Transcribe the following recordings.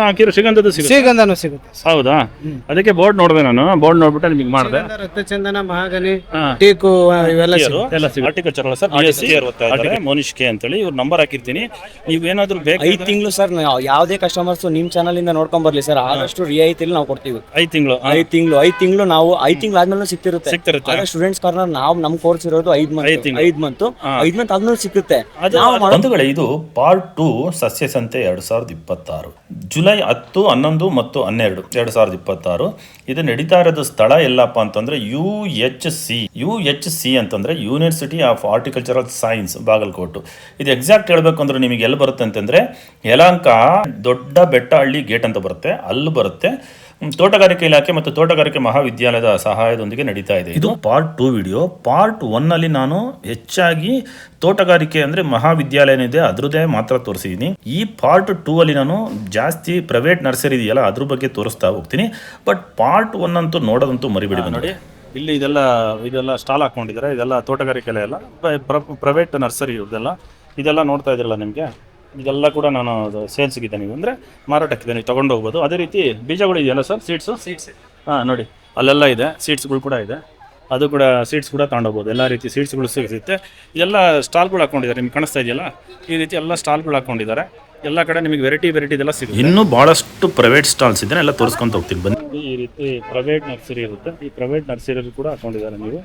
ಹಾಕಿರೋ ಶ್ರೀಗಂಧದ ಶ್ರೀಗಂಧನೂ ಸಿಗುತ್ತೆ. ಹೌದಾ? ಅದಕ್ಕೆ ಬೋರ್ಡ್ ನೋಡಿದೆ ನಾನು. ಬೋರ್ಡ್ ನೋಡ್ಬಿಟ್ಟು ನಿಮಗೆ ಮಾಡಿದೆ. ರಕ್ತಚಂದನ, ಮಹಾಗನಿ, ಟೀಕು ಇವೆಲ್ಲ ಎಲ್ಲ ಹಾರ್ಟಿಕಲ್ಚರ್ ಸರ್. ಮೋನಿಶ್ ಕೆ ಅಂತೇಳಿ ಇವ್ರ ನಂಬರ್ ಹಾಕಿರ್ತೀನಿ. ನೀವೇನಾದ್ರೂ ಬೇಕು 5 ತಿಂಗಳು ಸರ್, ಯಾವುದೇ ಕಸ್ಟಮರ್ಸ್ ನಿಮ್ ಚಾನಲ್ ಇಂದ ನೋಡ್ಕೊಂಡ್ ಬರ್ಲಿ ಸರ್, ಆದಷ್ಟು ರಿಯಾಯಿತಿಲಿ ನಾವು ಕೊಡ್ತೀವಿ. 5 ತಿಂಗಳು ನಾವು 5 ತಿಂಗಳು ಆದ್ಮೇಲೆ ಸಿಗ್ತಿರುತ್ತೆ. ಸ್ಟೂಡೆಂಟ್ಸ್ ಕಾರ್ನರ್ ನಾವು ನಮ್ ಕೋರ್ಸ್ ಇರೋದು 5 ಮಂತ್ ಆದ್ಮೇಲೆ ಸಿಗುತ್ತೆ. ಬಂಧುಗಳೇ, ಇದು ಪಾರ್ಟ್ 2 ಸಸ್ಯ ಸಂತೆ 2026 ಜುಲೈ 10, 11 ಮತ್ತು 12, 2026. ಇದು ನಡೀತಾ ಇರೋದು ಸ್ಥಳ ಎಲ್ಲಪ್ಪ ಅಂತಂದ್ರೆ UHC ಅಂತಂದ್ರೆ university of horticultural science, Bagalkot. ಇದು ಎಕ್ಸಾಕ್ಟ್ ಹೇಳ್ಬೇಕು ಅಂದ್ರೆ ನಿಮಗೆ ಎಲ್ಲಿ ಬರುತ್ತೆ ಅಂತಂದ್ರೆ ಯಲಹಂಕ ದೊಡ್ಡ ಬೆಟ್ಟಹಳ್ಳಿ ಗೇಟ್ ಅಂತ ಬರುತ್ತೆ, ಅಲ್ಲಿ ಬರುತ್ತೆ. ತೋಟಗಾರಿಕೆ ಇಲಾಖೆ ಮತ್ತು ತೋಟಗಾರಿಕೆ ಮಹಾವಿದ್ಯಾಲಯದ ಸಹಾಯದೊಂದಿಗೆ ನಡೀತಾ ಇದೆ. ಇದು ಪಾರ್ಟ್ 2 ವಿಡಿಯೋ. ಪಾರ್ಟ್ 1 ಅಲ್ಲಿ ನಾನು ಹೆಚ್ಚಾಗಿ ತೋಟಗಾರಿಕೆ ಅಂದ್ರೆ ಮಹಾವಿದ್ಯಾಲಯ ಏನಿದೆ ಅದ್ರದ್ದೇ ಮಾತ್ರ ತೋರಿಸಿದ್ದೀನಿ. ಈ ಪಾರ್ಟ್ 2 ಅಲ್ಲಿ ನಾನು ಜಾಸ್ತಿ ಪ್ರೈವೇಟ್ ನರ್ಸರಿ ಇದೆಯಲ್ಲ ಅದ್ರ ಬಗ್ಗೆ ತೋರಿಸ್ತಾ ಹೋಗ್ತೀನಿ. ಬಟ್ ಪಾರ್ಟ್ 1 ಅಂತೂ ನೋಡೋದಂತೂ ಮರಿಬೇಡಿ. ನೋಡಿ, ಇಲ್ಲಿ ಇದೆಲ್ಲ ಸ್ಟಾಲ್ ಹಾಕೊಂಡಿದ್ದಾರೆ. ಇದೆಲ್ಲ ತೋಟಗಾರಿಕೆ ಎಲ್ಲ ಪ್ರೈವೇಟ್ ನರ್ಸರಿ ಇದೆಲ್ಲ ನೋಡ್ತಾ ಇದ್ರಲ್ಲ ನಿಮಗೆ. ಇದೆಲ್ಲ ಕೂಡ ನಾನು ಸೇಲ್ಸ್ಗಿದೆ, ನೀವು ಅಂದರೆ ಮಾರಾಟಕ್ಕಿದೆ, ನೀವು ತೊಗೊಂಡು ಹೋಗ್ಬೋದು. ಅದೇ ರೀತಿ ಬೀಜಗಳು ಇದೆಯಲ್ಲ ಸರ್, ಸೀಡ್ಸ್. ನೋಡಿ ಅಲ್ಲೆಲ್ಲ ಇದೆ, ಸೀಡ್ಸ್ಗಳು ಕೂಡ ಇದೆ. ಅದು ಕೂಡ ಸೀಡ್ಸ್ ಕೂಡ ತಗೊಂಡೋಗ್ಬೋದು. ಎಲ್ಲ ರೀತಿ ಸೀಡ್ಸ್ಗಳು ಸಿಗುತ್ತೆ. ಇದೆಲ್ಲ ಸ್ಟಾಲ್ಗಳು ಹಾಕೊಂಡಿದ್ದಾರೆ, ನಿಮ್ಗೆ ಕಾಣಿಸ್ತಾ ಇದೆಯಲ್ಲ, ಈ ರೀತಿ ಎಲ್ಲ ಸ್ಟಾಲ್ಗಳು ಹಾಕೊಂಡಿದ್ದಾರೆ. ಎಲ್ಲ ಕಡೆ ನಿಮಗೆ ವೆರೈಟಿ ಇದೆಲ್ಲ ಸಿಗುತ್ತೆ. ಇನ್ನೂ ಭಾಳಷ್ಟು ಪ್ರೈವೇಟ್ ಸ್ಟಾಲ್ಸ್ ಇದೆ, ಎಲ್ಲ ತೋರಿಸ್ಕೊಂತ ಹೋಗ್ತೀನಿ ಬನ್ನಿ. ಈ ರೀತಿ ಪ್ರೈವೇಟ್ ನರ್ಸರಿ ಇರುತ್ತೆ. ಈ ಪ್ರೈವೇಟ್ ನರ್ಸರಿ ಕೂಡ ಹಾಕೊಂಡಿದ್ದಾರೆ ನೀವು.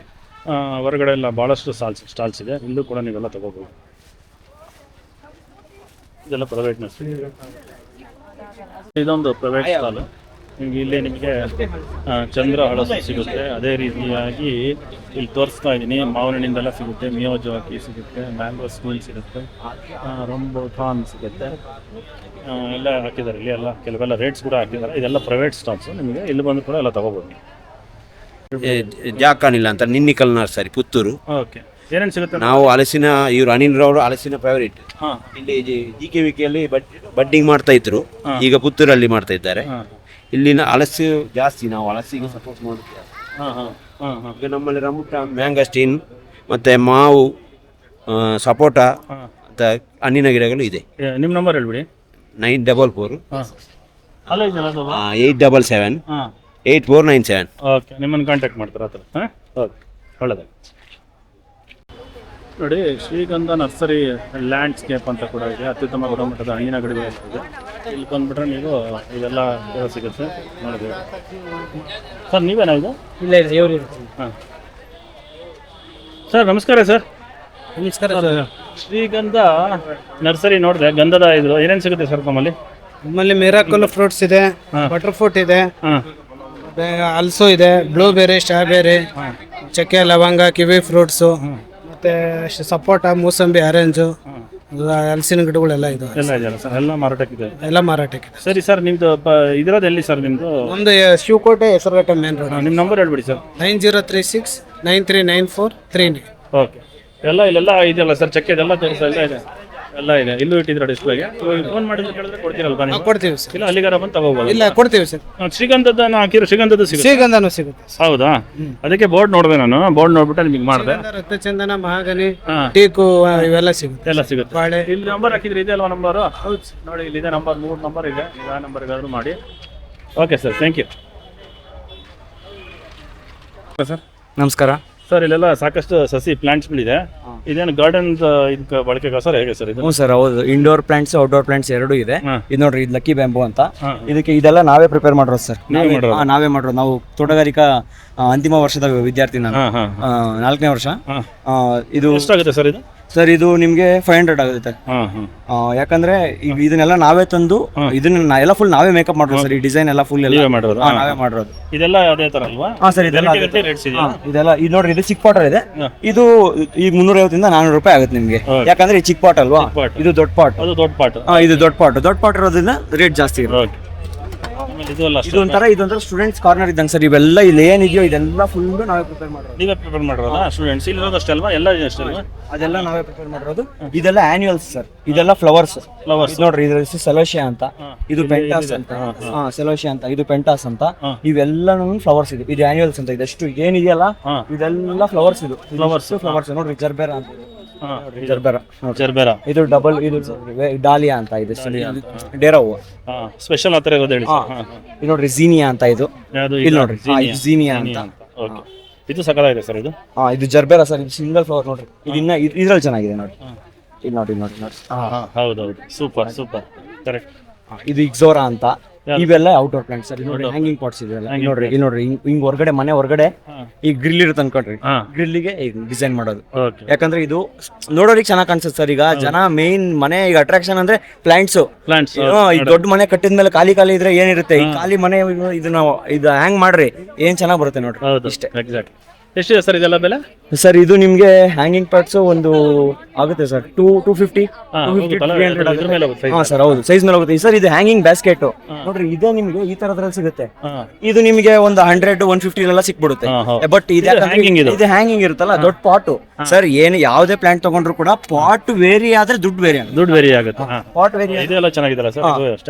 ಹೊರಗಡೆ ಎಲ್ಲ ಭಾಳಷ್ಟು ಸ್ಟಾಲ್ಸ್ ಇದೆ. ಇಲ್ಲೂ ಕೂಡ ನೀವೆಲ್ಲ ತೊಗೋಬೋದು. ಇದೆಲ್ಲ ಪ್ರೈವೇಟ್ ನರ್ಸರಿ. ಇದೊಂದು ಪ್ರೈವೇಟ್ ಸ್ಟಾಲ್. ಇಲ್ಲಿ ನಿಮಗೆ ಚಂದ್ರ ಹಳಸು ಸಿಗುತ್ತೆ. ಅದೇ ರೀತಿಯಾಗಿ ಇಲ್ಲಿ ತೋರಿಸ್ತಾ ಇದ್ದೀನಿ, ಮಾವಿನಿಂದೆಲ್ಲ ಸಿಗುತ್ತೆ, ಮಿಯೋಜಾಕಿ ಸಿಗುತ್ತೆ, ಮ್ಯಾಂಗೋ ಸ್ಕೂಲ್ ಸಿಗುತ್ತೆ, ರಂಬುಟಾನ್ ಸಿಗುತ್ತೆ. ಎಲ್ಲ ಹಾಕಿದ್ದಾರೆ ಇಲ್ಲಿ. ಎಲ್ಲ ಕೆಲವೆಲ್ಲ ರೇಟ್ಸ್ ಕೂಡ ಹಾಕಿದ್ದಾರೆ. ಇದೆಲ್ಲ ಪ್ರೈವೇಟ್ ಸ್ಟಾಲ್ಸ್. ನಿಮಗೆ ಇಲ್ಲಿ ಬಂದು ಕೂಡ ಎಲ್ಲ ತಗೋಬೋದು. ಜಾಕಾನಿಲ್ಲ ಅಂತ ನಿನ್ನಿಕಲ್ ನರ್ಸರಿ, ಪುತ್ತೂರು. ಓಕೆ, ಏನೇನು ಸಿಗುತ್ತೆ? ನಾವು ಹಲಸಿನ, ಇವರು ಅನಿಲ್ರವರು ಹಲಸಿನ ಫೇವರೇಟ್. ಇಲ್ಲಿ GKVKಯಲ್ಲಿ ಬಡ್ಡಿಂಗ್ ಮಾಡ್ತಾ ಇದ್ರು, ಈಗ ಪುತ್ತೂರಲ್ಲಿ ಮಾಡ್ತಾ ಇದ್ದಾರೆ. ಇಲ್ಲಿನ ಹಲಸು ಜಾಸ್ತಿ, ನಾವು ಹಲಸಿಗೆ ಸಪೋರ್ಟ್ ಮಾಡ್ತೀವಿ. ಈಗ ನಮ್ಮಲ್ಲಿ ರಂಬುಟಾನ್, ಮ್ಯಾಂಗಸ್ಟೀನ್ ಮತ್ತೆ ಮಾವು, ಸಪೋಟ ಅಂತ ಹಣ್ಣಿನ ಗಿಡಗಳು ಇದೆ. ನಿಮ್ಮ ನಂಬರ್ ಹೇಳ್ಬಿಡಿ. 944 877 8497. ಓಕೆ, ನಿಮ್ಮನ್ನು ಕಾಂಟ್ಯಾಕ್ಟ್ ಮಾಡ್ತಾರೆ ಆ ಥರ. ಓಕೆ, ಒಳ್ಳೆಯದು. ನೋಡಿ, ಶ್ರೀಗಂಧ ನರ್ಸರಿ ಲ್ಯಾಂಡ್ಸ್ಕೇಪ್ ಅಂತ ಕೂಡ ಇದೆ. ಅತ್ಯುತ್ತಮ ಗುಣಮಟ್ಟದ ಹಣ್ಣಿನ ಗಿಡಗಳು ಇದೆ. ಇಲ್ಲಿ ಬಂದುಬಿಟ್ರೆ ನೀವು ಇದೆಲ್ಲ ಸಿಗುತ್ತೆ. ನೋಡಿದೆ ಸರ್, ನೀವೇನಾ ಇದು? ಇಲ್ಲ ಇವರು. ಹಾಂ ಸರ್, ನಮಸ್ಕಾರ ಸರ್. ನಮಸ್ಕಾರ. ಶ್ರೀಗಂಧ ನರ್ಸರಿ ನೋಡಿದೆ, ಗಂಧದ ಇದು ಏನೇನು ಸಿಗುತ್ತೆ ಸರ್ ನಮ್ಮಲ್ಲಿ ಮಿರಾಕಲ್ ಫ್ರೂಟ್ಸ್ ಇದೆ, ಬಟರ್ ಫ್ರೂಟ್ ಇದೆ, ಹಲ್ಸು ಇದೆ, ಬ್ಲೂಬೆರಿ, ಸ್ಟ್ರಾಬೆರಿ, ಚಕ್ಕೆ, ಲವಂಗ, ಕಿವಿ ಫ್ರೂಟ್ಸು, ಮತ್ತೆ ಸಪೋಟ, ಮೂಸಂಬಿ, ಆರೆಂಜು, ಹಲಸಿನ ಗಿಡಗಳೆಲ್ಲ ಇದೆ. ಎಲ್ಲ ಇದೆಯಲ್ಲ ಸರ್? ಎಲ್ಲ ಮಾರಾಟಕ್ಕಿದೆ. ಎಲ್ಲ ಮಾರಾಟಕ್ಕೆ. ಸರಿ ಸರ್, ನಿಮ್ಮದು ಇದಿರೋದು ಎಲ್ಲಿ ಸರ್? ನಿಮ್ಮದು ನಮ್ಮದು ಶಿವಕೋಟೆ, ಹೆಸರುಘಟ್ಟ ಮೇನ್ ರೋಡ್. ನಿಮ್ಮ ನಂಬರ್ ಹೇಳ್ಬಿಡಿ ಸರ್. 9036 939439. ಓಕೆ, ಎಲ್ಲ ಇಲ್ಲೆಲ್ಲ ಇದೆಯಲ್ಲ ಸರ್? ಚಕ್ಕೆ ಇದೆಲ್ಲ ತೋರಿಸ್ತಾ ಇದೆ. ಎಲ್ಲ ಇದೆ, ಇಲ್ಲೂ ಇಟ್ಟಿದ್ರೆ ಡಿಸ್ಪ್ಲೇಗೆ. ಫೋನ್ ಮಾಡಿದ್ರೆ ಕೇಳಿದ್ರೆ ಕೊಡ್ತೀರಲ್ವಾ ನೀವು? ಕೊಡ್ತೀವಿ ಸರ್. ಇಲ್ಲ ಅಲ್ಲಿಗಾರ ಬಂದು ತಗೋಬೋದು? ಇಲ್ಲ, ಕೊಡ್ತೀವಿ ಸರ್. ಶ್ರೀಗಂಧದ ಹಾಕಿರೋ ಶ್ರೀಗಂಧದ ಶ್ರೀಗಂಧನೂ ಸಿಗುತ್ತೆ. ಹೌದಾ? ಅದಕ್ಕೆ ಬೋರ್ಡ್ ನೋಡಿದೆ ನಾನು. ಬೋರ್ಡ್ ನೋಡ್ಬಿಟ್ಟು ನಿಮಗೆ ಮಾಡಿದೆ. ರಕ್ತಚಂದನ, ಮಹಾಗನಿ, ಟೀಕು ಇವೆಲ್ಲ ಸಿಗುತ್ತೆ. ಎಲ್ಲ ಸಿಗುತ್ತೆ. ಬಾಳೆ ಇಲ್ಲಿ ನಂಬರ್ ಹಾಕಿದ್ರೆ ಇದೆ ಅಲ್ವಾ ನಂಬರು? ಹೌದು ನೋಡಿ, ಇಲ್ಲಿದೆ ನಂಬರ್. 3 ನಂಬರ್ ಇದೆ. ಯಾವ ನಂಬರ್ಗಾದ್ರೂ ಮಾಡಿ. Okay sir, thank you sir. ನಮಸ್ಕಾರ ಸರ್. ಇಲ್ಲೆಲ್ಲ ಸಾಕಷ್ಟು ಸಸಿ ಪ್ಲಾಂಟ್ಸ್ಗಳಿದೆ. ಇದೇನು ಗಾರ್ಡನ್ ಇದಕ್ಕೆ ಬಳಕೆಗ ಸರ್? ಹೇಗೆ ಸರ್ ಇದು? ಹ್ಞೂ ಸರ್, ಹೌದು. ಇಂಡೋರ್ ಪ್ಲಾಂಟ್ಸ್, ಔಟ್ಡೋರ್ ಪ್ಲಾಂಟ್ಸ್ ಎರಡೂ ಇದೆ. ಇದು ನೋಡ್ರಿ, ಇದು ಲಕ್ಕಿ ಬ್ಯಾಂಬು ಅಂತ. ಇದೆಲ್ಲ ನಾವೇ ಪ್ರಿಪೇರ್ ಮಾಡಿರೋದು ಸರ್. ನಾವೇ ಮಾಡಿರೋದು. ನಾವು ತೋಟಗಾರಿಕಾ ಅಂತಿಮ ವರ್ಷದ ವಿದ್ಯಾರ್ಥಿ ನಾನು. 4ನೇ ವರ್ಷ. ಇದು ಎಷ್ಟಾಗುತ್ತೆ ಸರ್ ಇದು? ಸರ್, ಇದು ನಿಮಗೆ 500 ಆಗುತ್ತೆ. ಯಾಕಂದ್ರೆ ಇದನ್ನೆಲ್ಲ ನಾವೇ ತಂದು ಇದನ್ನ ಎಲ್ಲ ಫುಲ್ ನಾವೇ ಮೇಕಪ್ ಮಾಡೋದು ಸರ್. ಈ ಡಿಸೈನ್ ಎಲ್ಲ ಫುಲ್ ನಾವೇ ಮಾಡಿರೋದು. ಇದೆಲ್ಲ ಅದೇ ತರ ಅಲ್ವಾ? ಸರ್, ಇದೆಲ್ಲ ಇದು ನೋಡ್ರಿ, ಇದು ಚಿಕ್ಕ ಪಾಟ್ ಇದೆ. ಇದು ಈಗ 350 ಇಂದ 400 ರೂಪಾಯಿ ಆಗುತ್ತೆ ನಿಮ್ಗೆ. ಯಾಕಂದ್ರೆ ಈ ಚಿಕ್ಕ ಪಾಟ್ ಅಲ್ವಾ, ಇದು ದೊಡ್ಡ ಪಾಟ್. ಅದು ದೊಡ್ಡ ಪಾಟ್. ಇದು ದೊಡ್ಡ ಪಾಟ್ ಇರೋದ್ರಿಂದ ರೇಟ್ ಜಾಸ್ತಿ ಇರುತ್ತೆ. ಇದೊಂಥರ ಸ್ಟೂಡೆಂಟ್ಸ್ ಕಾರ್ನರ್ ಇದ್ದಂಗೆ ಸರ್. ಇವೆಲ್ಲ ಇಲ್ಲಿ ಏನಿದೆಯೋ ಇದೆಲ್ಲ ಫುಲ್ ನಾವೇ ಪ್ರಿಪೇರ್ ಮಾಡೋದು. ನೀವೇ ಪ್ರಿಪೇರ್ ಮಾಡಿರೋದಾ? ಸ್ಟೂಡೆಂಟ್ಸ್ ಇಲ್ಲಿರೋದಷ್ಟೇ ಅಲ್ವಾ? ಎಲ್ಲ ಅಷ್ಟಲ್ವಾ? ಅದೆಲ್ಲ ನಾವೇ ಪ್ರಿಪೇರ್ ಮಾಡಿರೋದು. ಇದೆಲ್ಲ ಆನ್ಯುವಲ್ಸ್ ಸರ್. ಇದೆಲ್ಲ ಫ್ಲವರ್ಸ್ ನೋಡ್ರಿ. ಇದು ಸೆಲೋಶಿಯಾ ಅಂತ, ಇದು ಪೆಂಟಾಸ್ ಅಂತ. ಸೆಲೋಶಿಯಾ ಅಂತ, ಇದು ಪೆಂಟಾಸ್ ಅಂತ. ಇವೆಲ್ಲ ಫ್ಲವರ್ಸ್ ಇದೆ. ಇದು ಆನ್ಯುವಲ್ಸ್ ಅಂತ. ಇದೆಷ್ಟು ಏನಿದೆಯಲ್ಲ ಇದೆಲ್ಲ ಫ್ಲವರ್ಸ್. ಇದು ಫ್ಲವರ್ಸ್ ನೋಡ್ರಿ, ಜರ್ಬೇರಾ ಅಂತ. ಜರ್ಬೆರಾ ನೋಡ್ರಿ. ಜರ್ಬೇರಾ. ಇದು ಡಬಲ್ ಇದು ಡಾಲಿಯಾ ಅಂತ ಇದು ಡೇರಾ ಹೂವು. ಸ್ಪೆಷಲ್ ಆ ಥರ ಇರೋದು ಹೇಳಿ ಸರ್. ಇದು ನೋಡ್ರಿ ಝೀನಿಯಾ ಅಂತ ಇದು. ಯಾವುದು ಇಲ್ಲಿ ನೋಡ್ರಿ ಇದು ಝೀನಿಯಾ ಅಂತ. ಓಕೆ, ಇದು ಸಕಲಾಗಿದೆ ಸರ್. ಇದು ಇದು ಜರ್ಬೆರಾ ಸರ್. ಇದು ಸಿಂಗಲ್ ಫ್ಲವರ್ ನೋಡ್ರಿ. ಇದು ಇನ್ನ ಇದ್ರಲ್ಲಿ ಚೆನ್ನಾಗಿದೆ ನೋಡಿ. ಇಲ್ಲಿ ನೋಡಿ ನೋಡಿ ನೋಡಿ. ಹೌದೌದು, ಸೂಪರ್ ಸೂಪರ್, ಕರೆಕ್ಟ್. ಇದು ಇಕ್ಸೋರಾ ಅಂತ. ಇವೆಲ್ಲ ಔಟ್ಡೋರ್ ಪ್ಲಾಂಟ್ಸ್ ಸರ್. ನೋಡಿ ಹ್ಯಾಂಗಿಂಗ್ ಪಾಟ್ಸ್ ಇದೆಲ್ಲ. ನೋಡ್ರಿ ಇಲ್ಲಿ ನೋಡ್ರಿ ಹಿಂಗ್ ಹೊರಗಡೆ ಮನೆ ಹೊರಗಡೆ ಈ ಗ್ರಿಲ್ ಇರುತ್ತೆ ಅನ್ಕೊಡ್ರಿ. ಗ್ರಿಲ್ಗೆ ಡಿಸೈನ್ ಮಾಡೋದು. ಯಾಕಂದ್ರೆ ಇದು ನೋಡೋರಿಗೆ ಚೆನ್ನಾಗಿ ಕಾಣಿಸುತ್ತೆ ಸರ್. ಈಗ ಜನ ಮೇನ್ ಮನೆ ಈಗ ಅಟ್ರಾಕ್ಷನ್ ಅಂದ್ರೆ ಪ್ಲಾಂಟ್ಸ್. ಈ ದೊಡ್ಡ ಮನೆ ಕಟ್ಟಿದ ಮೇಲೆ ಖಾಲಿ ಖಾಲಿ ಇದ್ರೆ ಏನಿರುತ್ತೆ, ಈ ಖಾಲಿ ಮನೆ ಇದನ್ನ ಇದು ಹ್ಯಾಂಗ್ ಮಾಡ್ರಿ ಏನ್ ಚೆನ್ನಾಗಿ ಬರುತ್ತೆ ನೋಡ್ರಿ. ಇಷ್ಟೇ. ಎಕ್ಸಾಕ್ಟ್. ಎಷ್ಟಿದೆ ಸರ್ ಇದೆಲ್ಲ ಬೆಲೆ? ಸರ್ ಇದು ನಿಮ್ಗೆ ಹ್ಯಾಂಗಿಂಗ್ ಪಾಟ್ಸ್ ಒಂದು ಆಗುತ್ತೆ ಸರ್ 250 ಸರ್. ಹೌದು, ಸೈಜ್ ಮೇಲೆ ಹೋಗುತ್ತೆ ಸರ್. ಇದು ಹ್ಯಾಂಗಿಂಗ್ ಬ್ಯಾಸ್ಕೆಟ್ ನೋಡ್ರಿ. ಇದೇ ನಿಮ್ಗೆ ಈ ತರದ್ರಲ್ಲಿ ಸಿಗುತ್ತೆ. ಇದು ನಿಮಗೆ ಒಂದು 100-150 ಎಲ್ಲ ಸಿಕ್ಬಿಡುತ್ತೆ. ಬಟ್ ಇದು ಹ್ಯಾಂಗಿಂಗ್ ಇರುತ್ತಲ್ಲ ದೊಡ್ಡ ಪಾಟ್ ಸರ್. ಏನು ಯಾವುದೇ ಪ್ಲಾಂಟ್ ತಗೊಂಡ್ರು ಕೂಡ ಪಾಟ್ ವೇರಿ ಆದ್ರೆ ದುಡ್ಡು ವೇರಿ ಆಗುತ್ತೆ. ಪಾಟ್ ವೇರಿ. ಇದೆಲ್ಲ ಚೆನ್ನಾಗಿದೆಲ್ಲ ಸರ್.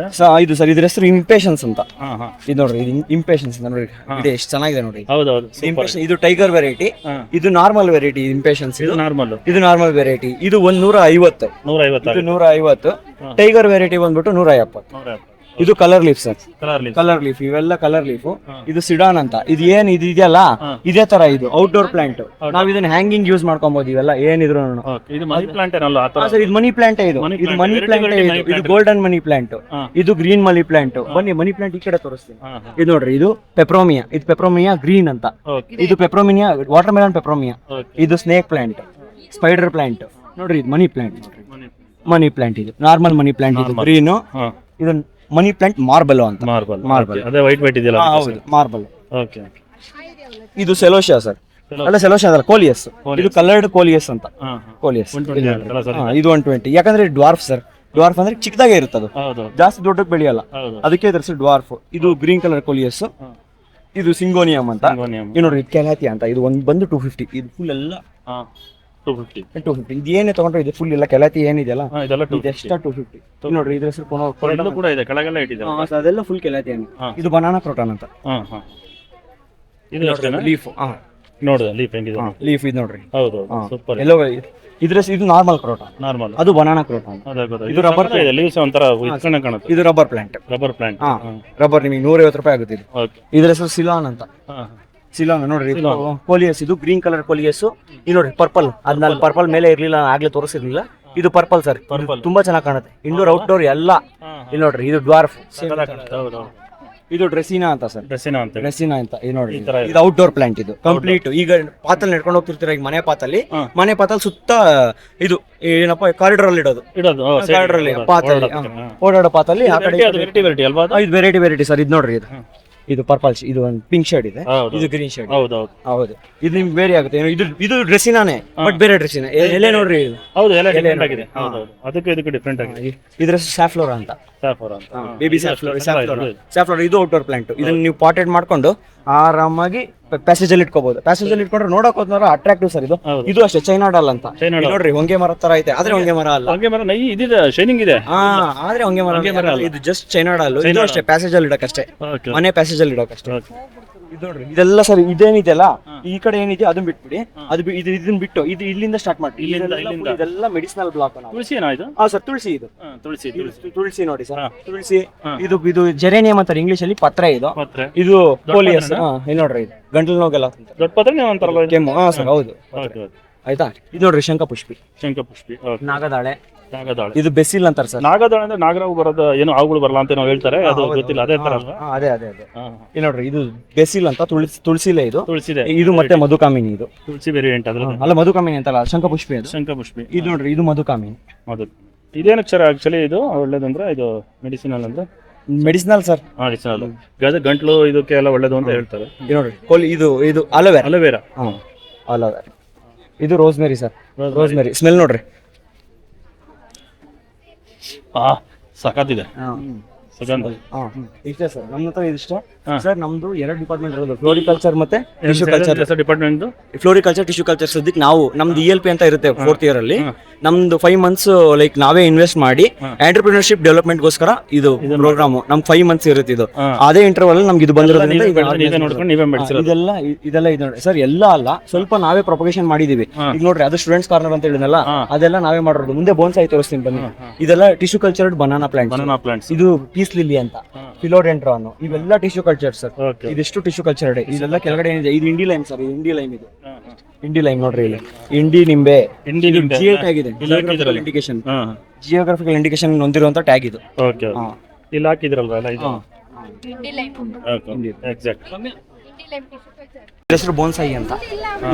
ಇದು ಸರ್ ಇದ್ರ ಹೆಸರು ಇಂಪೇಷನ್ಸ್ ಅಂತ. ಇದು ನೋಡ್ರಿ, ಇದು ಇಂಪೇಷನ್ಸ್ ಅಂತ ನೋಡ್ರಿ. ಇದು ಎಷ್ಟು ಚೆನ್ನಾಗಿದೆ ನೋಡಿ. ಇದು ಟೈಗರ್ ವೆರೈಟಿ. ಇದು ನಾರ್ಮಲ್ ವೆರೈಟಿ ಇಂಪೇಷನ್ಸ್. ಇದು ನಾರ್ಮಲ್ ವೆರೈಟಿ. ಇದು 150. ಇದು 150. ಟೈಗರ್ ವೆರೈಟಿ ಬಂದ್ಬಿಟ್ಟು 170. ಇದು colour leaf sir. Colour leaf. ಇವೆಲ್ಲ ಕಲರ್ ಲೀಫ್. ಇದು ಸಿಡಾನ್ ಅಂತ. ಇದು ಏನ್ ಇದು ಇದೆಯಲ್ಲ ಇದೇ ತರ ಇದು ಔಟ್ಡೋರ್ ಪ್ಲಾಂಟ್. ನಾವ್ ಇದನ್ನ ಹ್ಯಾಂಗಿಂಗ್ ಯೂಸ್ ಮಾಡ್ಕೊಬಹುದು. ಇವೆಲ್ಲ ಏನಿದ್ರು ಇದು ಮನಿ ಪ್ಲಾಂಟ್ ಏನಲ್ಲ ಸರ್. ಇದು ಮನಿ ಪ್ಲಾಂಟ್. ಇದು ಮನಿ ಪ್ಲಾಂಟ್. ಇದು ಗೋಲ್ಡನ್ ಮನಿ ಪ್ಲಾಂಟ್. ಇದು ಗ್ರೀನ್ ಮನಿ ಪ್ಲಾಂಟ್. ಬನ್ನಿ ಮನಿ ಪ್ಲಾಂಟ್ ಈ ಕಡೆ ತೋರಿಸ್ತೀನಿ. ಇದು ನೋಡ್ರಿ, ಇದು ಪೆಪ್ರೋಮಿಯಾ. ಇದು ಪೆಪ್ರೋಮಿಯಾ ಗ್ರೀನ್ ಅಂತ. ಇದು ಪೆಪ್ರೋಮಿಯಾ ವಾಟರ್ ಮೆಲನ್ ಪೆಪ್ರೋಮಿಯಾ. ಇದು ಸ್ನೇಕ್ ಪ್ಲಾಂಟ್, ಸ್ಪೈಡರ್ ಪ್ಲಾಂಟ್. ನೋಡ್ರಿ ಇದು ಮನಿ ಪ್ಲಾಂಟ್. Money plant. ಇದು ನಾರ್ಮಲ್ ಮನಿ ಪ್ಲಾಂಟ್. ಇದು ಗ್ರೀನ್. ಇದು ಮನಿ ಪ್ಲಾಂಟ್ ಮಾರ್ಬಲ್ ಅಂತ. ಮಾರ್ಬಲ್ ಅದೇ ವೈಟ್ ಇದೆಯಲ್ಲ. ಹೌದು, ಮಾರ್ಬಲ್. ಓಕೆ. ಇದು ಸೆಲೋಶಿಯಾ ಸರ್. ಅಲ್ಲ ಸೆಲೋಶಿಯಾ ಅದಲ್ಲ, ಕೋಲಿಯಸ್. ಇದು ಕಲರ್ಡ್ ಕೋಲಿಯಸ್ ಅಂತ. ಕೋಲಿಯಸ್. ಇದು 120. ಯಾಕಂದ್ರೆ ಡ್ವಾರ್ಫ್ ಸರ್. ಡ್ವಾರ್ಫ್ ಅಂದ್ರೆ ಚಿಕ್ಕದಾಗೆ ಇರುತ್ತೆ. ಅದು ಜಾಸ್ತಿ ದೊಡ್ಡಕ್ಕೆ ಬೆಳೆಯಲ್ಲ, ಅದಕ್ಕೆ ಇದ್ರ ಹೆಸರು ಡ್ವಾರ್ಫ್. ಇದು ಗ್ರೀನ್ ಕಲರ್ ಕೋಲಿಯಸ್. ಇದು ಸಿಂಗೋನಿಯಂ ಅಂತ. ಇದು ನೋಡ್ರಿ ಕೆಲಾತಿ ಅಂತ. ಇದು ಒಂದು ಬಂದು 250. ಇದು ಫುಲ್ ಎಲ್ಲ 250. ಇದು ಏನೇ ತಗೊಂಡ್ರೆ ಇದು ಫುಲ್ ಎಲ್ಲ ಕೆಲಾತಿ ಏನಿದೆಯಲ್ಲ ಎಕ್ಸ್ಟ್ರಾ 250. ನೋಡ್ರಿ ಇದ್ರ ಹೆಸರು ಕೂಡ ಇದೆ, ಕೆಳಗೆಲ್ಲ ಇಟ್ಟಿದ್ದಾರೆ. ಅದೆಲ್ಲ ಫುಲ್ ಕೆಲಾತಿ ಹಣ್ಣು. ಇದು ಬನಾನಾ ಕ್ರೋಟಾನ್ ಅಂತ. ಇದು ಲೀಫ್. ನೋಡಿದೆ ಲೀಫ್ ಹೆಂಗಿದೆ. ಲೀಫ್ ಇದು ನೋಡ್ರಿ. ಹೌದು, ಸೂಪರ್. ಎಲ್ಲೋ ಇದು ನಾರ್ಮಲ್ ಕ್ರೋಟಾನ್. ಅದು ಬನಾನಾ ಕ್ರೋಟಾನ್. ಇದು ರಬ್ಬರ್ ಲೀವ್ಸ್ ಒಂಥರ ಕಾಣುತ್ತೆ. ಇದು ರಬ್ಬರ್ ಪ್ಲಾಂಟ್. ರಬ್ಬರ್ ನಿಮಗೆ 150 ರೂಪಾಯಿ ಆಗುತ್ತೆ. ಇದು ಇದ್ರ ಹೆಸರು ಸಿಲಾನ್ ಅಂತ. ಸಿಲಾನ್ ನೋಡ್ರಿ. ಕೋಲಿಯಸ್. ಇದು ಗ್ರೀನ್ ಕಲರ್ ಕೋಲಿಯಸ್. ಇದು ನೋಡ್ರಿ ಪರ್ಪಲ್. ಅದ್ನಲ್ಲಿ ಪರ್ಪಲ್ ಮೇಲೆ ಇರ್ಲಿಲ್ಲ, ಆಗ್ಲೇ ತೋರಿಸಿರ್ಲಿಲ್ಲ. ಇದು ಪರ್ಪಲ್ ಸರ್. ತುಂಬಾ ಚೆನ್ನಾಗಿ ಕಾಣುತ್ತೆ. ಇಂಡೋರ್ ಔಟ್ಡೋರ್ ಎಲ್ಲ. ಇಲ್ಲಿ ನೋಡ್ರಿ, ಇದು ಡ್ವಾರ್ಫ್. ಇದು ಡ್ರೆಸಿನಾ ಅಂತ ಸರ್. ಡ್ರೆಸಿನಾ ಅಂತ. ಇದು ನೋಡ್ರಿ, ಇದು ಔಟ್ಡೋರ್ ಪ್ಲಾಂಟ್. ಇದು ಕಂಪ್ಲೀಟ್. ಈಗ ಪಾತಲ್ಲಿ ನಡ್ಕೊಂಡು ಹೋಗ್ತಿರ್ತೀರ, ಈಗ ಮನೆ ಪಾತಲ್ಲಿ ಸುತ್ತ ಇದು ಏನಪ್ಪ ಕಾರಿಡಾರ್ ಅಲ್ಲಿ ಇಡೋದು. ಕಾರಿಡಾರ್ ಅಲ್ಲಿ ಪಾತಲ್ಲಿ ಓಡಾಡೋ ಪಾತಲ್ಲಿ ಆ ಕಡೆ. ಇದು ವೆರೈಟಿ ಸರ್. ಇದು ನೋಡ್ರಿ, ಇದು ಪರ್ಪಲ್. ಇದು ಒಂದು ಪಿಂಕ್ ಶೇಡ್ ಇದೆ. ಇದು ಗ್ರೀನ್ ಶೇಡ್. ಹೌದು. ಇದು ನಿಮ್ಗೆ ಬೇರೆ ಆಗುತ್ತೆ. ಇದು ಡ್ರೆಸ್ಸಿನಾನೆ, ಬಟ್ ಬೇರೆ ಡ್ರೆಸ್ಸಿನ. ಎಲೆ ನೋಡ್ರಿ. ಅದಕ್ಕೆ ಡಿಫ್ರೆಂಟ್ ಆಗಿದೆ. ಇದ್ರ ಸ್ಯಾಫ್ಲೋರಾ ಅಂತ. ಬೇಬಿ ಸ್ಯಾಫ್ಲೋರಾ. ಇದು ಔಟ್ಡೋರ್ ಪ್ಲಾಂಟ್. ಇದನ್ನ ನೀವು ಪಾಟೆಡ್ ಮಾಡ್ಕೊಂಡು ಆರಾಮಾಗಿ ಪ್ಯಾಸೇಜ್ ಅಲ್ಲಿ ಇಟ್ಕೋಬಹುದು. ಪ್ಯಾಸೇಜ್ ಅಲ್ಲಿ ಇಟ್ಕೊಂಡ್ರೆ ನೋಡಕ್ ಹೋದ್ಮಾರ ಅಟ್ರಾಕ್ಟಿವ್ ಸರ್. ಇದು ಅಷ್ಟೇ ಚೈನಾ ಡಾಲ್ ಅಂತ. ನೋಡ್ರಿ ಹೊಂಗೆ ಮರ ತರ ಐತೆ, ಆದ್ರೆ ಹೊಂಗೆ ಮರ ಅಲ್ಲ. ಶೈನಿಂಗ್ ಇದೆ, ಆದ್ರೆ ಹೊಂಗೆ ಮರ. ಇದು ಜಸ್ಟ್ ಚೈನಾ ಡಾಲ್. ಇದು ಅಷ್ಟೇ ಪ್ಯಾಸೇಜ್ ಅಲ್ಲಿ ಇಡಕ್ಕಷ್ಟೇ, ಮನೆ ಪ್ಯಾಸೇಜ್ ಅಲ್ಲಿ ಇಡಕ್ಕಷ್ಟೇ. ಇದು ನೋಡ್ರಿ, ಇದೆಲ್ಲ ಸರ್. ಇದೇನಿದೆಯಲ್ಲ ಈ ಕಡೆ ಏನಿದೆ ಅದನ್ನ ಬಿಟ್ಬಿಡಿ. ಅದು ಇದನ್ನ ಬಿಟ್ಟು ಇದು ಇಲ್ಲಿಂದ ಸ್ಟಾರ್ಟ್ ಮಾಡಿ. ಇದೆಲ್ಲ ಮೆಡಿಸಿನಲ್ ಬ್ಲಾಕ್. ಸರ್ ತುಳಸಿ. ಇದು ತುಳಸಿ ನೋಡಿ ಸರ್. ತುಳಸಿ. ಇದು ಜೆರೇನಿಯಂ ಅಂತಾರೆ ಇಂಗ್ಲಿಷ್ ಅಲ್ಲಿ. ಪತ್ರ. ಇದು ಕೋಲಿಯಸ್. ಇಲ್ಲಿ ನೋಡ್ರಿ, ಇದು ಗಂಟಲು ನೋಗೆಲ್ಲ ಕೆಮ್ಮು. ಸರ್ ಹೌದು. ಆಯ್ತಾ. ಇದು ನೋಡ್ರಿ ಶಂಖಪುಷ್ಪಿ. ನಾಗದಾಳೆ. ಇದು ಬೆಸಿಲ್ ಅಂತಾರೆ ಸರ್. ನಾಗದಾಳೆ ಅಂದ್ರೆ ನಾಗರಾವು ಬರೋದು, ಏನು ಹಾವುಗಳು ಬರಲ್ಲ ಅಂತ ನಾವು ಹೇಳ್ತಾರೆ, ಅದು ಗೊತ್ತಿಲ್ಲ. ಅದೇ ತರ ಅದೇ. ಇಲ್ಲಿ ನೋಡ್ರಿ, ಇದು ಬೆಸಿಲ್ ಅಂತ. ತುಳಸಿಲೇ ಇದು. ಇದು ಮತ್ತೆ ಮಧುಕಾಮಿನಿ. ಇದು ತುಳಸಿ ವೇರಿಯಂಟ್ ಅಲ್ಲ, ಮಧುಕಾಮಿನಿ ಅಂತಲ್ಲ, ಶಂಖಪುಷ್ಪಿ. ಅದು ಶಂಖಪುಷ್ಪಿ. ಇದು ನೋಡ್ರಿ, ಇದು ಮಧುಕಾಮಿನಿ. ಇದೇನು ಅಕ್ಷರ ಆಕ್ಚುಲಿ ಇದು ಒಳ್ಳೇದಂದ್ರೆ ಇದು ಮೆಡಿಸಿನಲ್ ಅಂದ್ರೆ ಮೆಡಿಸಿನಲ್ ಸರ್. ಮೆಡಿಸಿನಲ್ ಗಂಟ್ಲು ಇದಕ್ಕೆ ಎಲ್ಲ ಒಳ್ಳೇದು ಅಂತ ಹೇಳ್ತಾರೆ. ನೋಡ್ರಿ, ಇದು ಅಲೋವೆರಾ. ಇದು ರೋಸ್ಮೆರಿ ಸರ್. ರೋಸ್ಮೆರಿ ಸ್ಮೆಲ್ ನೋಡ್ರಿ. ಸಖತ್ತಿದೆ. ಸುಗಂಧ. ಇಷ್ಟೇ ಸರ್ ನಮ್ಮ ಹತ್ರ ಇದಿಷ್ಟ ಸರ್. ನಮ್ದು 2 ಡಿಪಾರ್ಟ್ಮೆಂಟ್ ಇರೋದು, ಫ್ಲೋರಿಕಲ್ಚರ್ ಮತ್ತೆ tissue culture. Department floriculture, tissue culture ಸದ್ಯಕ್ಕೆ ನಾವು ನಮ್ದು ELP ಅಂತ ಇರುತ್ತೆ 4th ಇಯರ್ ಅಲ್ಲಿ. ನಮ್ದು 5 months ಲೈಕ್ ನಾವೇ ಇನ್ವೆಸ್ಟ್ ಮಾಡಿ ಎಂಟರ್ಪ್ರಿನರ್ಶಿಪ್ ಡೆವಲಪ್ಮೆಂಟ್ಗೋಸ್ಕರ ಇದು ಪ್ರೋಗ್ರಾಮ್ ನಮ್ 5 months ಇರುತ್ತೆ. ಇದು ಅದೇ ಇಂಟರ್ವಲ್ ನಮ್ಗೆ ಇದು ಬಂದಿರೋದ್ರಿಂದ ನೀವೇ ನೋಡ್ಕೊಂಡು ನೀವೇ ಬೆಳೆಸಿರೋದು. ಇದೆಲ್ಲ ಇದು ನೋಡಿ ಸರ್, ಎಲ್ಲ ಅಲ್ಲ, ಸ್ವಲ್ಪ ನಾವೇ ಪ್ರೊಪಗೇಷನ್ ಮಾಡಿದೀವಿ. ಈಗ ನೋಡ್ರಿ ಅದು ಸ್ಟೂಡೆಂಟ್ಸ್ ಕಾರ್ನರ್ ಅಂತ ಹೇಳಿದ್ನಲ್ಲ, ಅದೆಲ್ಲ ನಾವೇ ಮಾಡಿರೋದು. ಮುಂದೆ ಬೋನ್ಸಾಯಿ ತೋರಿಸ್ತೀನಿ ಬನ್ನಿ. ಇದೆಲ್ಲ ಟಿಶ್ಯೂ ಕಲ್ಚರ್ಡ್ ಬನಾನಾ ಪ್ಲಾಂಟ್ಸ್. ಇದು ಪೀಸ್ ಲಿಲಿ ಅಂತ, ಫಿಲೋಡೆಂಡ್ರಾನ್, ಇವೆಲ್ಲ ಟಿಶ್ಯೂ ಕಲ್ಚರ್ ಸರ್. ಇದಿಷ್ಟು ಟಿಶ್ಯೂ ಕಲ್ಚರ್ಡ್. ಇದೆಲ್ಲ ಕೆಳಗಡೆ ಏನಿದೆ ಇದು ಇಂಡಿ ಲೈಮ್ ಸರ್. ಇಂಡಿ ಲೈಮ್ ಇದು ಇಂಡಿ ಲೈಮ್ ನೋಡ್ರಿ, ಇಲ್ಲಿ ಇಂಡಿ ನಿಂಬೆ GI ಟ್ಯಾಗ್ ಇದೆ. ಜಿಯೋಗ್ರಫಿಕಲ್ ಇಂಡಿಕೇಶನ್ ಹೊಂದಿರುವಂತ ಟ್ಯಾಗ್ ಇದು. ಓಕೆ, ಇಲ್ಲಿ ಹಾಕಿದ್ರಲ್ವಾ ಎಲ್ಲ ಇದು. ಎಕ್ಸಾಕ್ಟ್. ಹೆಸರು ಬೋನ್ಸಾಯಿ ಅಂತ.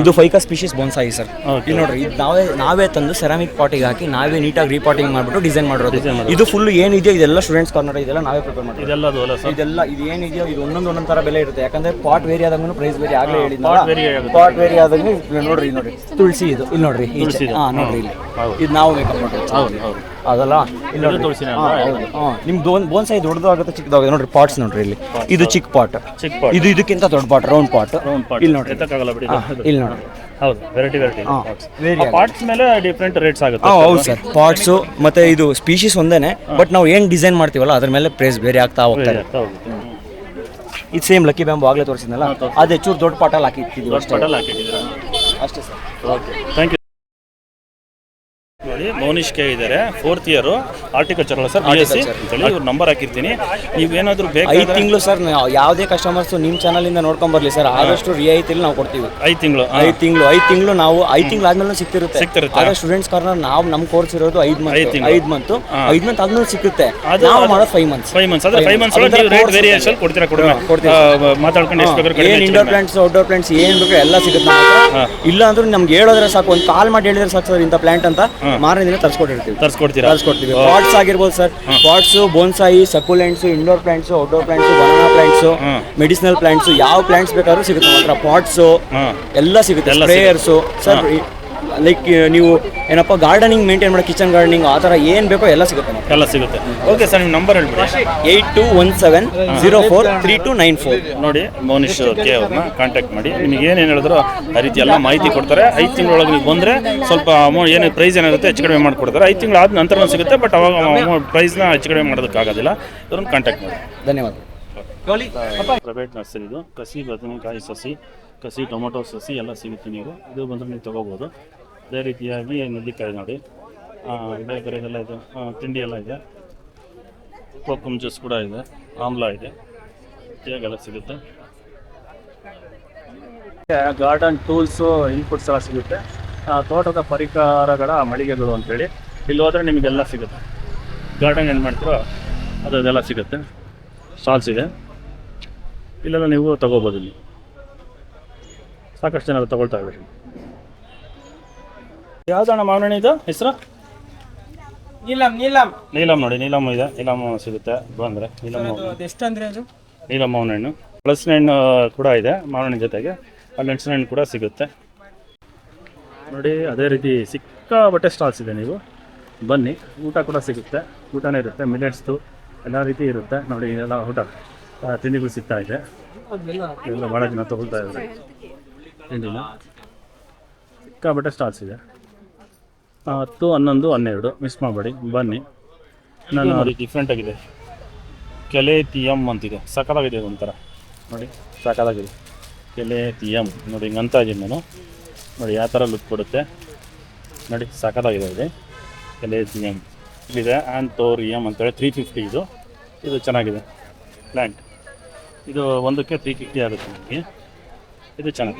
ಇದು ಫೈಕಾ ಸ್ಪೀಶೀಸ್ ಬೋನ್ಸಾಯಿ ಸರ್. ಇಲ್ಲಿ ನೋಡ್ರಿ, ಇದು ನಾವೇ ತಂದು ಸೆರಾಮಿಕ್ ಪಾಟಿಗೆ ಹಾಕಿ ನಾವೇ ನೀಟಾಗಿ ರೀಪಾಟಿಂಗ್ ಮಾಡ್ಬಿಟ್ಟು ಡಿಸೈನ್ ಮಾಡಿರೋದು. ಇದು ಫುಲ್ ಏನಿದೆಯೋ ಇದೆಲ್ಲ ಸ್ಟೂಡೆಂಟ್ಸ್ ಕಾರ್ನರ್, ಇದೆಲ್ಲ ನಾವೇ ಪ್ರಿಪೇರ್ ಮಾಡಿರೋದು. ಇದೆಲ್ಲ ಇದು ಏನಿದೆಯೋ ಇದು ಒಂದೊಂದು ತರ ಬೆಲೆ ಇರುತ್ತೆ. ಯಾಕಂದ್ರೆ ಪಾಟ್ ವೇರಿ ಆದಂಗೂ ಪ್ರೈಸ್ ವೇರಿ ಆಗ್ಲೇ ಹೇಳಿದ್ನಲ್ಲ. ಪಾಟ್ ವೇರಿ ಆದಂಗೆ ನೋಡ್ರಿ, ನೋಡಿ ತುಳಸಿ ಇದು ಇಲ್ಲಿ ನೋಡ್ರಿ, ನೋಡ್ರಿ ಇಲ್ಲಿ ಇದು ನಾವು ಮೇಕಪ್ ಮಾಡೋದು ಅದಲ್ಲ. ಇಲ್ಲಿ ತುಳಸಿ ನಿಮ್ ಬೋನ್ಸಾಯಿ ದೊಡ್ಡದು ಆಗುತ್ತೆ ಚಿಕ್ಕದಾಗುತ್ತೆ ನೋಡ್ರಿ. ಪಾಟ್ಸ್ ನೋಡ್ರಿ, ಇಲ್ಲಿ ಇದು ಚಿಕ್ಕ ಪಾಟ್, ಇದು ಇದಕ್ಕಿಂತ ದೊಡ್ಡ ಪಾಟ್, ರೌಂಡ್ ಪಾಟ್. ಇಲ್ಲಿ ನೋಡ್ರಿ, ಇಲ್ಲಿ ನೋಡ್ರಿ. ಹೌದು, ವೆರೈಟಿ ಪಾರ್ಟ್ಸ್ ಮೇಲೆ ಡಿಫ್ರೆಂಟ್ ರೇಟ್ಸ್ ಆಗುತ್ತೆ. ಹೌದು ಸರ್, ಪಾರ್ಟ್ಸ್ ಮತ್ತೆ ಇದು ಸ್ಪೀಶೀಸ್ ಒಂದೇನೆ, ಬಟ್ ನಾವು ಏನ್ ಡಿಸೈನ್ ಮಾಡ್ತೀವಲ್ಲ ಅದ್ರ ಮೇಲೆ ಪ್ರೈಸ್ ಬೇರೆ ಆಗ್ತಾ ಹೋಗ್ತಾರೆ. ಇದು ಸೇಮ್ ಲಕ್ಕಿ ಬ್ಯಾಂಬು ಆಗ್ಲೇ ತೋರಿಸಿದ್ನಲ್ಲ, ಅದೇ ಚೂರು ದೊಡ್ಡ ಪಾಟಲ್ಲಿ ಹಾಕಿಟ್ಟಿದ್ದೀವಿ ಅಷ್ಟೇ ಸರ್. Okay, thank you. ನೋಡಿ, ಮೌನಿಶ್ ಕೆ ಇದ್ದಾರೆ, 4th year horticulture sir, BSc ಅಂತೇಳಿ ಇವ್ರ ನಂಬರ್ ಹಾಕಿರ್ತೀನಿ. ನೀವೇನಾದ್ರೂ 5 ತಿಂಗಳು ಸರ್, ಯಾವುದೇ ಕಸ್ಟಮರ್ಸ್ ನಿಮ್ಮ ಚಾನಲ್ ಇಂದ ನೋಡ್ಕೊಂಡ್ ಬರ್ಲಿ ಸರ್, ಆದಷ್ಟು ರಿಯಾಯಿತಿಲಿ ನಾವು ಕೊಡ್ತೀವಿ. 5 ತಿಂಗಳು ನಾವು 5 ತಿಂಗಳು ಆದ್ಮೇಲೆ ಸಿಕ್ತಿರುತ್ತೆ. ಆದ್ರೆ ಸ್ಟೂಡೆಂಟ್ಸ್ ಕಾರ್ನರ್ ನಾವು ನಮ್ಮ ಕೋರ್ಸ್ ಇರೋದು 5 ಮಂತ್ ಆದ್ಮೇಲೆ ಸಿಕ್ಕುತ್ತೆ. ನಾವು ಮಾಡೋದು 5 months. 5 months ಅಂದ್ರೆ 5 months ಒಳಗೆ ರೇಟ್ ವೇರಿಯೇಷನ್ ಕೊಡ್ತೀರಾ? ಮಾತಾಡ್ಕೊಂಡು ಎಷ್ಟು ಬೇಕಾದ್ರೆ ಏನ್ ಇಂಡೋರ್ ಪ್ಲಾಂಟ್ಸ್ ಔಟ್ಡೋರ್ ಪ್ಲಾಂಟ್ಸ್ ಏನ್ ಬೇಕು ಎಲ್ಲ ಸಿಗುತ್ತೆ. ಇಲ್ಲ ಅಂದ್ರೆ ನಮ್ಗೆ ಹೇಳಿದ್ರೆ ಸಾಕು, ಒಂದು ಕಾಲ್ ಮಾಡಿ ಹೇಳಿದ್ರೆ ಸಾಕು ಸರ್, ಇಂಥ ಪ್ಲಾಂಟ್ ಅಂತ ಮಾರನೇ ದಿನ ತರಿಸ್ಕೊಡ್ತೀವಿ. ಪಾಟ್ಸ್ ಆಗಿರ್ಬೋದು sir, pots, bonsai, succulents, indoor plants, outdoor plants, banana plants, medicinal plants, ಯಾವ ಪ್ಲಾಂಟ್ಸ್ ಬೇಕಾದ್ರೂ ಸಿಗುತ್ತೆ ನಮ್ಮ ಹತ್ರ. ಪಾಟ್ಸ್ ಎಲ್ಲ ಸಿಗುತ್ತೆ, ಸ್ಪ್ರೇಯರ್ಸ್ ಸರ್. ಲೈಕ್ ನೀವು ಏನಪ್ಪ ಗಾರ್ಡನಿಂಗ್ ಮೇಂಟೈನ್ ಮಾಡೋ, ಕಿಚನ್ ಗಾರ್ಡನಿಂಗ್ ಆ ಥರ ಏನು ಬೇಕೋ ಎಲ್ಲ ಸಿಗುತ್ತೆ. ಓಕೆ ಸರ್, ನಿಮ್ಮ ನಂಬರ್ ಹೇಳ್ಬಿಡಿ. 8217043294. ನೋಡಿ, ಮೌನಿಶ್ ಕೆ ಅವ್ರನ್ನ ಕಾಂಟ್ಯಾಕ್ಟ್ ಮಾಡಿ. ನಿಮಗೆ ಏನೇನು ಹೇಳಿದ್ರು ಆ ರೀತಿ ಎಲ್ಲ ಮಾಹಿತಿ ಕೊಡ್ತಾರೆ. 5 ತಿಂಗಳೊಳಗೆ ನೀವು ಬಂದರೆ ಸ್ವಲ್ಪ ಅಮೌಂಟ್ ಏನು ಪ್ರೈಸ್ ಏನಾಗುತ್ತೆ ಹೆಚ್ಚು ಕಡಿಮೆ ಮಾಡಿಕೊಡ್ತಾರೆ. 5 ತಿಂಗಳು ಆದ ನಂತರ ಸಿಗುತ್ತೆ, ಬಟ್ ಅವಾಗ ಪ್ರೈಸ್ನ ಹೆಚ್ಚು ಕಡಿಮೆ ಮಾಡೋದಕ್ಕಾಗೋದಿಲ್ಲ. ಇವ್ರನ್ನ ಕಾಂಟ್ಯಾಕ್ಟ್ ಮಾಡಿ. ಧನ್ಯವಾದ. ಪ್ರೈವೇಟ್ ನರ್ಸರಿ ಇದು. ಕಸಿ ಬದನೆಕಾಯಿ ಸಸಿ, ಕಸಿ ಟೊಮೊಟೊ ಸಸಿ ಎಲ್ಲ ಸಿಗುತ್ತೆ. ಇದು ಬಂದರೆ ನೀವು ತೊಗೋಬೋದು. ಅದೇ ರೀತಿಯಾಗಿ ನೆಲ್ಲಿಕಾಯಿ ನೋಡಿ, ಬೇರೆ ಎಲ್ಲ ಇದೆ, ತಿಂಡಿ ಎಲ್ಲ ಇದೆ, ಕೋಕಮ್ ಜ್ಯೂಸ್ ಕೂಡ ಇದೆ, ಆಮ್ಲ ಇದೆ, ಹೇಗೆಲ್ಲ ಸಿಗುತ್ತೆ. ಗಾರ್ಡನ್ ಟೂಲ್ಸು, ಇನ್ಪುಟ್ಸ್ ಎಲ್ಲ ಸಿಗುತ್ತೆ. ತೋಟದ ಪರಿಕರಗಳ ಮಳಿಗೆಗಳು ಅಂತೇಳಿ ಇಲ್ಲಿ ಹೋದರೆ ನಿಮಗೆಲ್ಲ ಸಿಗುತ್ತೆ. ಗಾರ್ಡನ್ ಏನು ಮಾಡ್ತೀರೋ ಅದೆಲ್ಲ ಸಿಗುತ್ತೆ. ಸ್ಟಾಲ್ಸ್ ಇದೆ, ಇಲ್ಲೆಲ್ಲ ನೀವು ತೊಗೋಬೋದು. ಇಲ್ಲಿ ಸಾಕಷ್ಟು ಜನ ತೊಗೊಳ್ತಾ ಇದ್ದಾರೆ. ಯಾವ್ದಣ್ಣ ಮಾವಿನ ಇದು ಹೆಸರು? ನೀಲಮ್ ನೋಡಿ, ನೀಲಮ್ ಇದೆ, ನೀಲಮ್ ಸಿಗುತ್ತೆ ಬಂದರೆ. ನೀಲಮ್ ಮಾವಿನ ಹಣ್ಣು, ಹಲಸಿನ ಹಣ್ಣು ಕೂಡ ಇದೆ ಮಾವಿನ ಹಣ್ಣಿನ ಜೊತೆಗೆ. ಅಲ್ಲಿ ಹಲಸಿನ ಹಣ್ಣು ಕೂಡ ಸಿಗುತ್ತೆ ನೋಡಿ. ಅದೇ ರೀತಿ ಸಿಕ್ಕಾಪಟ್ಟೆ ಸ್ಟಾಲ್ಸ್ ಇದೆ, ನೀವು ಬನ್ನಿ. ಊಟ ಕೂಡ ಸಿಗುತ್ತೆ, ಊಟನೇ ಇರುತ್ತೆ, ಮಿಲೆಟ್ಸ್ದು ಎಲ್ಲ ರೀತಿ ಇರುತ್ತೆ ನೋಡಿ. ಎಲ್ಲ ಊಟ ತಿಂಡಿಗಳು ಸಿಗ್ತಾ ಇದೆ. ಎಲ್ಲ ಭಾಳ ಜನ ತೊಗೊಳ್ತಾ ಇದ್ದಾರೆ ತಿಂಡಿನ. ಸಿಕ್ಕಾಪಟ್ಟೆ ಸ್ಟಾಲ್ಸ್ ಇದೆ. 10, 11, 12 ಮಿಸ್ ಮಾಡಬೇಡಿ, ಬನ್ನಿ. ನಾನು ಡಿಫ್ರೆಂಟ್ ಆಗಿದೆ, ಕೆಲೇತಿಯಮ್ ಅಂತಿದೆ, ಸಕ್ಕತ್ತಾಗಿದೆ ಒಂಥರ ನೋಡಿ, ಸಕ್ಕತ್ತಾಗಿದೆ ಕೆಲೇತಿಯಮ್ ನೋಡಿ. ಹಿಂಗೆ ಅಂತ ಇದ್ದೀನಿ ನಾನು ನೋಡಿ, ಯಾವ ಥರ ಲುಕ್ ಕೊಡುತ್ತೆ ನೋಡಿ, ಸಕ್ಕತ್ತಾಗಿದೆ ಇದೆ ಕೆಲೇತಿಯಮ್. ಇಲ್ಲಿದೆ ಆ್ಯಂಥೋರಿಯಮ್ ಅಂತೇಳಿ 350 ಇದು ಚೆನ್ನಾಗಿದೆ ಪ್ಲ್ಯಾಂಟ್. ಇದು ಒಂದಕ್ಕೆ 350 ಆಗುತ್ತೆ ನಿಮಗೆ. ಇದು ಚೆನ್ನಾಗಿ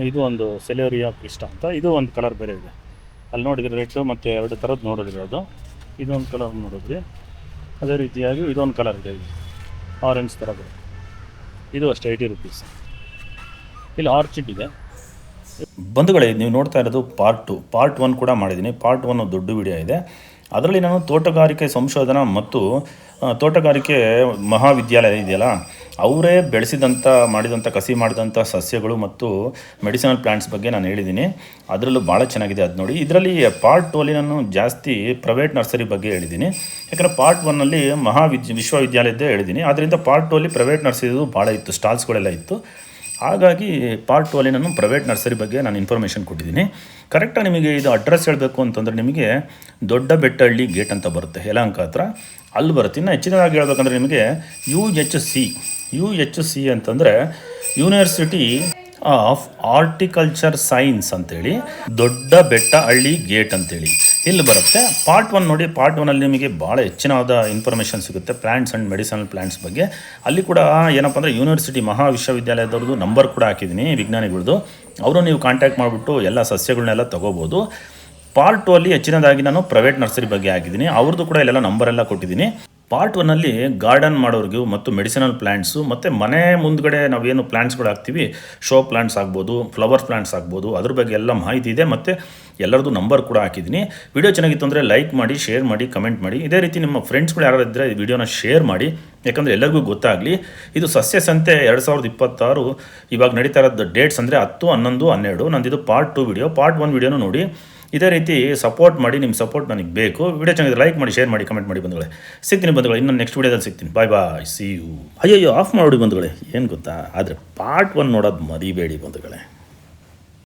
ಇದು ಒಂದು ಸೆಲೇರಿಯಾ ಕ್ರಿಸ್ಟ ಅಂತ, ಇದು ಒಂದು ಕಲರ್ ಬೇರೆ ಇದೆ. ಅಲ್ಲಿ ನೋಡಿದ್ರೆ ರೆಡ್ ಮತ್ತು 2 ಥರದ್ದು ನೋಡಿದ್ರೆ ಅದು ಇದೊಂದು ಕಲರ್ ನೋಡಿದ್ರಿ. ಅದೇ ರೀತಿಯಾಗಿ ಇದೊಂದು ಕಲರ್ ಇದೆ, ಆರೆಂಜ್ ಥರ ಬರುತ್ತೆ. ಇದು ಅಷ್ಟೇ 80 rupees. ಇಲ್ಲಿ ಆರ್ಚಿಡ್ ಇದೆ. ಬಂಧುಗಳೇ, ನೀವು ನೋಡ್ತಾ ಇರೋದು ಪಾರ್ಟ್ 1 ಕೂಡ ಮಾಡಿದ್ದೀನಿ. ಪಾರ್ಟ್ 1 ದೊಡ್ಡ ವಿಡಿಯೋ ಇದೆ. ಅದರಲ್ಲಿ ನಾನು ತೋಟಗಾರಿಕೆ ಸಂಶೋಧನಾ ಮತ್ತು ತೋಟಗಾರಿಕೆ ಮಹಾವಿದ್ಯಾಲಯ ಇದೆಯಲ್ಲ, ಅವರೇ ಬೆಳೆಸಿದಂಥ ಮಾಡಿದಂಥ ಕಸಿ ಮಾಡಿದಂಥ ಸಸ್ಯಗಳು ಮತ್ತು ಮೆಡಿಸಿನಲ್ ಪ್ಲ್ಯಾಂಟ್ಸ್ ಬಗ್ಗೆ ನಾನು ಹೇಳಿದ್ದೀನಿ. ಅದರಲ್ಲೂ ಭಾಳ ಚೆನ್ನಾಗಿದೆ ಅದು ನೋಡಿ. ಇದರಲ್ಲಿ ಪಾರ್ಟ್ 2 ನಾನು ಜಾಸ್ತಿ ಪ್ರೈವೇಟ್ ನರ್ಸರಿ ಬಗ್ಗೆ ಹೇಳಿದ್ದೀನಿ. ಯಾಕಂದರೆ ಪಾರ್ಟ್ 1ನಲ್ಲಿ ವಿಶ್ವವಿದ್ಯಾಲಯದ್ದೇ ಹೇಳಿದ್ದೀನಿ. ಆದ್ದರಿಂದ ಪಾರ್ಟ್ 2ಅಲ್ಲಿ ಪ್ರೈವೇಟ್ ನರ್ಸರಿದು ಭಾಳ ಇತ್ತು, ಸ್ಟಾಲ್ಸ್ಗಳೆಲ್ಲ ಇತ್ತು. ಹಾಗಾಗಿ ಪಾರ್ಟ್ 2ಅಲ್ಲಿ ನಾನು ಪ್ರೈವೇಟ್ ನರ್ಸರಿ ಬಗ್ಗೆ ನಾನು ಇನ್ಫಾರ್ಮೇಷನ್ ಕೊಟ್ಟಿದ್ದೀನಿ. ಕರೆಕ್ಟಾಗಿ ನಿಮಗೆ ಇದು ಅಡ್ರೆಸ್ ಹೇಳಬೇಕು ಅಂತಂದರೆ ನಿಮಗೆ ದೊಡ್ಡ ಬೆಟ್ಟಹಳ್ಳಿ ಗೇಟ್ ಅಂತ ಬರುತ್ತೆ, ಯಲಹಂಕ ಹತ್ರ, ಅಲ್ಲಿ ಬರುತ್ತೆ. ಇನ್ನು ಹೆಚ್ಚಿನದಾಗಿ ಹೇಳ್ಬೇಕಂದ್ರೆ ನಿಮಗೆ UHC ಅಂತಂದರೆ ಯೂನಿವರ್ಸಿಟಿ ಆಫ್ ಆರ್ಟಿಕಲ್ಚರ್ ಸೈನ್ಸ್ ಅಂತೇಳಿ ದೊಡ್ಡ ಬೆಟ್ಟಹಳ್ಳಿ ಗೇಟ್ ಅಂತೇಳಿ ಇಲ್ಲಿ ಬರುತ್ತೆ. ಪಾರ್ಟ್ 1 ನೋಡಿ, ಪಾರ್ಟ್ 1ಅಲ್ಲಿ ನಿಮಗೆ ಭಾಳ ಹೆಚ್ಚಿನವಾದ ಇನ್ಫಾರ್ಮೇಷನ್ ಸಿಗುತ್ತೆ ಪ್ಲ್ಯಾಂಟ್ಸ್ ಆ್ಯಂಡ್ ಮೆಡಿಸಿನಲ್ ಪ್ಲ್ಯಾಂಟ್ಸ್ ಬಗ್ಗೆ. ಅಲ್ಲಿ ಕೂಡ ಏನಪ್ಪ ಅಂದರೆ ಯೂನಿವರ್ಸಿಟಿ ವಿಶ್ವವಿದ್ಯಾಲಯದವ್ರದ್ದು ನಂಬರ್ ಕೂಡ ಹಾಕಿದ್ದೀನಿ, ವಿಜ್ಞಾನಿಗಳದ್ದು. ಅವರು ನೀವು ಕಾಂಟ್ಯಾಕ್ಟ್ ಮಾಡಿಬಿಟ್ಟು ಎಲ್ಲ ಸಸ್ಯಗಳನ್ನೆಲ್ಲ ತೊಗೋಬೋದು. ಪಾರ್ಟ್ 2ಅಲ್ಲಿ ಹೆಚ್ಚಿನದಾಗಿ ನಾನು ಪ್ರೈವೇಟ್ ನರ್ಸರಿ ಬಗ್ಗೆ ಹಾಕಿದ್ದೀನಿ, ಅವ್ರದ್ದು ಕೂಡ ಇಲ್ಲೆಲ್ಲ ನಂಬರೆಲ್ಲ ಕೊಟ್ಟಿದ್ದೀನಿ. ಪಾರ್ಟ್ 1ನಲ್ಲಿ ಗಾರ್ಡನ್ ಮಾಡೋರಿಗೂ ಮತ್ತು ಮೆಡಿಸಿನಲ್ ಪ್ಲ್ಯಾಂಟ್ಸು ಮತ್ತು ಮನೆ ಮುಂದ್ಗಡೆ ನಾವೇನು ಪ್ಲ್ಯಾಂಟ್ಸ್ಗಳು ಹಾಕ್ತೀವಿ, ಶೋ ಪ್ಲ್ಯಾಂಟ್ಸ್ ಆಗ್ಬೋದು, ಫ್ಲವರ್ ಪ್ಲ್ಯಾಂಟ್ಸ್ ಆಗ್ಬೋದು, ಅದ್ರ ಬಗ್ಗೆ ಎಲ್ಲ ಮಾಹಿತಿ ಇದೆ ಮತ್ತು ಎಲ್ಲರದ್ದು ನಂಬರ್ ಕೂಡ ಹಾಕಿದ್ದೀನಿ. ವಿಡಿಯೋ ಚೆನ್ನಾಗಿತ್ತು ಅಂದರೆ ಲೈಕ್ ಮಾಡಿ, ಶೇರ್ ಮಾಡಿ, ಕಮೆಂಟ್ ಮಾಡಿ. ಇದೇ ರೀತಿ ನಿಮ್ಮ ಫ್ರೆಂಡ್ಸ್ಗಳು ಯಾರು ಇದ್ದರೆ ಈ ವಿಡಿಯೋನ ಶೇರ್ ಮಾಡಿ, ಯಾಕಂದರೆ ಎಲ್ಲರಿಗೂ ಗೊತ್ತಾಗಲಿ. ಇದು ಸಸ್ಯ ಸಂತೆ 2026 ಇವಾಗ ನಡೀತಾ ಇರೋದು ಡೇಟ್ಸ್ ಅಂದರೆ 10, 11, 12. ನಂದಿದು ಪಾರ್ಟ್ 2 ವಿಡಿಯೋ. ಪಾರ್ಟ್ 1 ವಿಡಿಯೋನೂ ನೋಡಿ. ಇದೇ ರೀತಿ ಸಪೋರ್ಟ್ ಮಾಡಿ, ನಿಮ್ಮ ಸಪೋರ್ಟ್ ನನಗೆ ಬೇಕು. ವಿಡಿಯೋ ಚೆನ್ನಾಗಿದೆ ಲೈಕ್ ಮಾಡಿ, ಶೇರ್ ಮಾಡಿ, ಕಮೆಂಟ್ ಮಾಡಿ ಬಂಧುಗಳೇ. ಸಿಗ್ತೀನಿ ಬಂಧುಗಳೇ, ಇನ್ನೊಂದು ನೆಕ್ಸ್ಟ್ ವಿಡಿಯೋದಲ್ಲಿ ಸಿಗ್ತೀನಿ. ಬಾಯ್, ಸಿ ಯು. ಅಯ್ಯೋ ಆಫ್ ಮಾಡಿ ಬಂಧುಗಳೇ, ಏನು ಗೊತ್ತಾ, ಆದರೆ ಪಾರ್ಟ್ 1 ನೋಡೋದು ಮರಿಬೇಡಿ ಬಂಧುಗಳೇ.